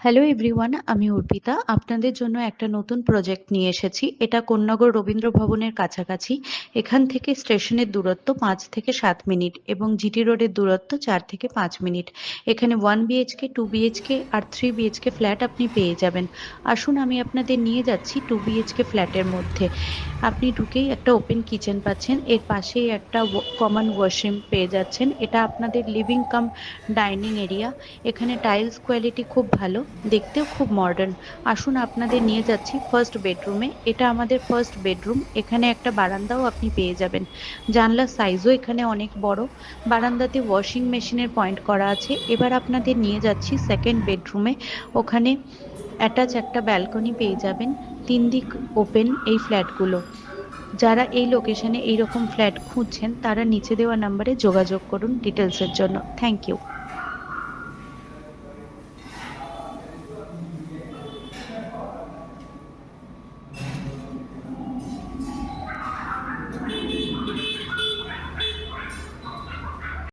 Hello everyone, আমি অর্পিতা আপনাদের জন্য একটা নতুন প্রজেক্ট নিয়ে এসেছি। এটা কোন্নগর রবীন্দ্র ভবনের কাছাকাছি। এখান থেকে স্টেশনের দূরত্ব 5 থেকে 7 মিনিট এবং জিটি রোডের দূরত্ব 4 থেকে 5 মিনিট। এখানে 1 BHK, 2 BHK আর 3 BHK ফ্ল্যাট আপনি পেয়ে যাবেন। আসুন আমি আপনাদের নিয়ে যাচ্ছি 2 BHK ফ্ল্যাটের মধ্যে। আপনি ঢুকেই একটা ওপেন কিচেন পাচ্ছেন, এর পাশেই একটা কমন ওয়াশরুম পেয়ে যাচ্ছেন। এটা আপনাদের লিভিং কাম ডাইনিং এরিয়া। এখানে টাইলস কোয়ালিটি খুব ভালো, দেখতেও খুব মডার্ন। আসুন আপনাদের নিয়ে যাচ্ছি ফার্স্ট বেডরুমে। এটা আমাদের ফার্স্ট বেডরুম। এখানে একটা বারান্দাও আপনি পেয়ে যাবেন। জানলার সাইজও এখানে অনেক বড়। বারান্দাতে ওয়াশিং মেশিনের পয়েন্ট করা আছে। এবার আপনাদের নিয়ে যাচ্ছি সেকেন্ড বেডরুমে। ওখানে অ্যাটাচ একটা ব্যালকনি পেয়ে যাবেন। 3 দিক ওপেন এই ফ্ল্যাটগুলো। যারা এই লোকেশনে এইরকম ফ্ল্যাট খুঁজছেন তারা নিচে দেওয়া নাম্বারে যোগাযোগ করুন ডিটেলসের জন্য। Thank you.